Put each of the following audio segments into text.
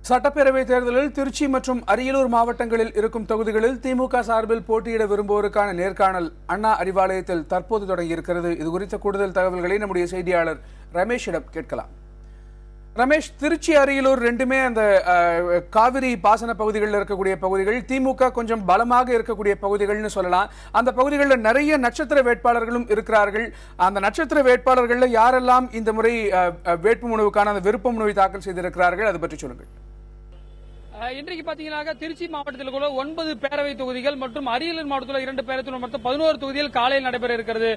சட்டப்பேரவைத் தேர்தலில் திருச்சி மற்றும் அரியலூர் மாவட்டங்களில் இருக்கும் தொகுதிகளில் திமுக சார்பில் போட்டியிட விரும்புவோருக்கான நேர்காணல் அண்ணா அறிவாலயத்தில் தற்போது தொடங்கியிருக்கிறது. இதுகுறித்த கூடுதல் தகவல்களை நம்முடைய செய்தியாளர் ரமேஷிடம் கேட்கலாம். ரமேஷ், திருச்சி அரியலூர் ரெண்டுமே அந்த காவிரி பாசன பகுதிகளில் இருக்கக்கூடிய பகுதிகள், திமுக கொஞ்சம் பலமாக இருக்கக்கூடிய பகுதிகள்னு சொல்லலாம். அந்த பகுதிகளில் நிறைய நட்சத்திர வேட்பாளர்களும் இருக்கிறார்கள். அந்த நட்சத்திர வேட்பாளர்களில் யாரெல்லாம் இந்த முறை வேட்புமனுவுக்கான அந்த விருப்ப மனுவை தாக்கல் செய்திருக்கிறார்கள், அது பற்றி சொல்லுங்கள். இன்றைக்கு பாத்தீங்கன்னா திருச்சி மாவட்டத்தில் கூட 9 பேரவை தொகுதிகள் மற்றும் அரியலூர் மாவட்டத்தில் 2 பேரவை தொகுதிகள் மொத்தம் 11 தொகுதிகள் காலையில் நடைபெற இருக்கிறது.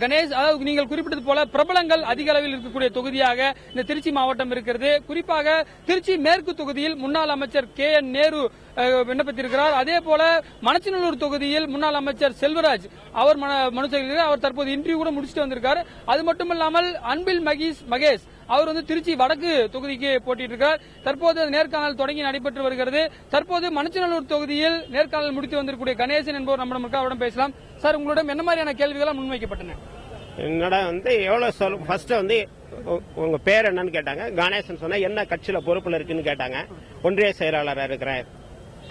கணேஷ், அதாவது நீங்கள் குறிப்பிட்டது போல பிரபலங்கள் அதிக அளவில் இருக்கக்கூடிய தொகுதியாக இந்த திருச்சி மாவட்டம் இருக்கிறது. குறிப்பாக திருச்சி மேற்கு தொகுதியில் முன்னாள் அமைச்சர் KN நேரு விண்ணப்பித்திருக்கிறார். அதே போல மணச்சநல்லூர் தொகுதியில் முன்னாள் அமைச்சர் செல்வராஜ் அவர் மனு செய்திருக்கிறார். அவர் தற்போது இன்டர்வியூ கூட முடிச்சுட்டு வந்திருக்கார். அது மட்டுமல்லாமல் அன்பில் மகேஷ் அவர் திருச்சி வடக்கு தொகுதிக்கு போட்டியிட்டிருக்கிறார். தற்போது நேர்காணல் தொடங்கி நடைபெற்று வருகிறது. தற்போது மணச்சநல்லூர் தொகுதியில் நேர்காணல் முடித்து வந்திருக்கக்கூடிய கணேசன் என்பவர் நம்மிடம் அவரிடம் பேசலாம். சார், உங்களிடம் என்ன மாதிரியான கேள்விகள் முன்வைக்கப்பட்டன? என்னடா எவ்வளவு ஃபர்ஸ்ட் உங்க பேர் என்னன்னு கேட்டாங்க. கணேசன் சொன்ன என்ன கட்சியில பொறுப்புல இருக்குன்னு கேட்டாங்க. ஒன்றிய செயலாளராக இருக்கிறேன்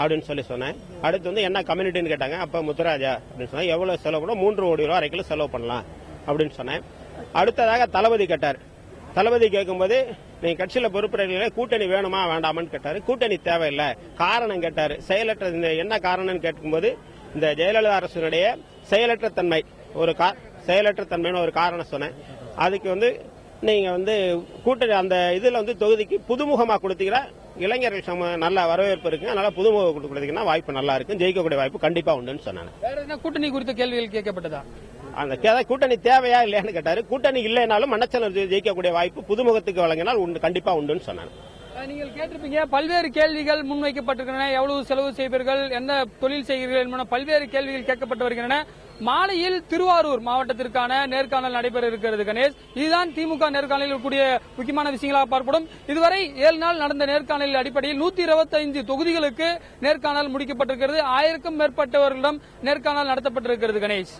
அப்படின்னு சொன்னேன். அடுத்து என்ன கம்யூனிட்டின்னு கேட்டாங்க. அப்ப முத்துராஜா அப்படின்னு சொன்னா எவ்வளவு செலவு கூட 3 கோடி ரூபாய் வரைக்கும் செலவு பண்ணலாம் அப்படின்னு சொன்னேன். அடுத்ததாக தளபதி கேட்டார். தளபதி கேட்கும்போது நீங்க கட்சியில பொறுப்புறீங்களே, கூட்டணி வேணுமா வேண்டாமான்னு கேட்டாரு. கூட்டணி தேவையில்லை, காரணம் கேட்டாரு. செயலற்ற என்ன காரணம்னு கேட்கும்போது இந்த ஜெயலலிதா அரசுடைய செயலற்ற தன்மைன்னு ஒரு காரணம் சொன்னேன். அதுக்கு நீங்க கூட்டணி அந்த இதுல தொகுதிக்கு புதுமுகமா கொடுத்தீங்கன்னா இளைஞர்கள் நல்ல வரவேற்பு இருக்கு. அதனால புதுமுகம் கொடுத்தீங்கன்னா வாய்ப்பு நல்லா இருக்கு, ஜெயிக்கக்கூடிய வாய்ப்பு கண்டிப்பா உண்டுன்னு சொன்னாங்க. வேற என்ன கூட்டணி குறித்த கேள்விகள் கேட்கப்பட்டதா? அந்த கூட்டணி தேவையா இல்லையான்னு கேட்டாரு. கூட்டணி இல்லைனாலும் மணச்சநல்லூர் ஜெயிக்கக்கூடிய வாய்ப்பு புதுமுகத்துக்கு வழங்கினால் கண்டிப்பா உண்டுன்னு சொன்னாங்க. நீங்கள் கேட்டிருப்பீங்க, பல்வேறு கேள்விகள் முன்வைக்கப்பட்டிருக்கின்றன. எவ்வளவு செலவு செய்வீர்கள், என்ன தொழில் செய்கிறீர்கள் என்பன பல்வேறு கேள்விகள் கேட்கப்பட்டு வருகின்றன. மாலையில் திருவாரூர் மாவட்டத்திற்கான நேர்காணல் நடைபெற இருக்கிறது. கணேஷ், இதுதான் திமுக நேர்காணலில் கூடிய முக்கியமான விஷயங்களாக பார்க்கப்படும். இதுவரை 7 நாள் நடந்த நேர்காணலின் அடிப்படையில் 125 தொகுதிகளுக்கு நேர்காணல் முடிக்கப்பட்டிருக்கிறது. 1000க்கும் மேற்பட்டவர்களிடம் நேர்காணல் நடத்தப்பட்டிருக்கிறது. கணேஷ்,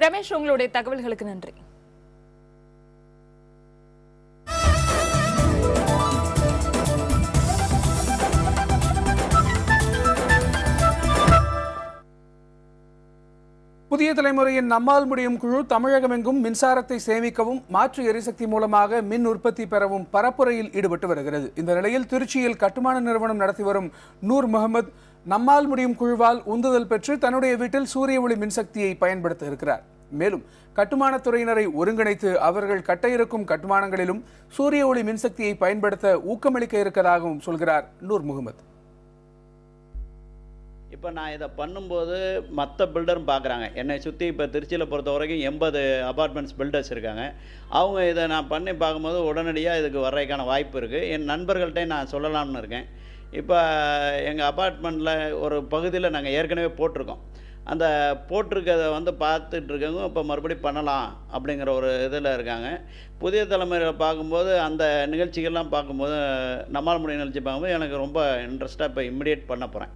ரமேஷ், உங்களுடைய தகவல்களுக்கு நன்றி. புதிய தலைமுறையின் நம்மால் முடியும் குழு தமிழகமெங்கும் மின்சாரத்தை சேமிக்கவும் மாற்று எரிசக்தி மூலமாக மின் உற்பத்தி பெறவும் பரப்புரையில் ஈடுபட்டு வருகிறது. இந்த நிலையில் திருச்சியில் கட்டுமான நிறுவனம் நடத்தி வரும் நூர் முகமது நம்மால் முடியும் குழுவால் உந்துதல் பெற்று தன்னுடைய வீட்டில் சூரிய ஒளி மின்சக்தியை பயன்படுத்த இருக்கிறார். மேலும் கட்டுமானத்துறையினரை ஒருங்கிணைத்து அவர்கள் கட்ட இருக்கும் கட்டுமானங்களிலும் சூரிய ஒளி மின்சக்தியை பயன்படுத்த ஊக்கமளிக்க இருக்கிறதாகவும் சொல்கிறார் நூர் முகமது. இப்போ நான் இதை பண்ணும்போது மற்ற பில்டரும் பார்க்குறாங்க. என்னை சுற்றி இப்போ திருச்சியில் பொறுத்த வரைக்கும் 80 அபார்ட்மெண்ட்ஸ் பில்டர்ஸ் இருக்காங்க. அவங்க இதை நான் பண்ணி பார்க்கும்போது உடனடியாக இதுக்கு வர்றதுக்கான வாய்ப்பு இருக்குது. என் நண்பர்கள்ட்டே நான் சொல்லலாம்னு இருக்கேன். இப்போ எங்கள் அபார்ட்மெண்ட்டில் ஒரு பகுதியில் நாங்கள் ஏற்கனவே போட்டிருக்கோம். அந்த போட்டிருக்கதை பார்த்துட்டு இருக்கவங்க இப்போ மறுபடியும் பண்ணலாம் அப்படிங்கிற ஒரு இதில் இருக்காங்க. புதிய தலைமுறையில் பார்க்கும்போது அந்த நிகழ்ச்சிகள்லாம் பார்க்கும்போது நம்மால் முடியும் நிகழ்ச்சி பார்க்கும்போது எனக்கு ரொம்ப இன்ட்ரெஸ்ட்டாக இப்போ இம்மிடியேட் பண்ண போகிறேன்.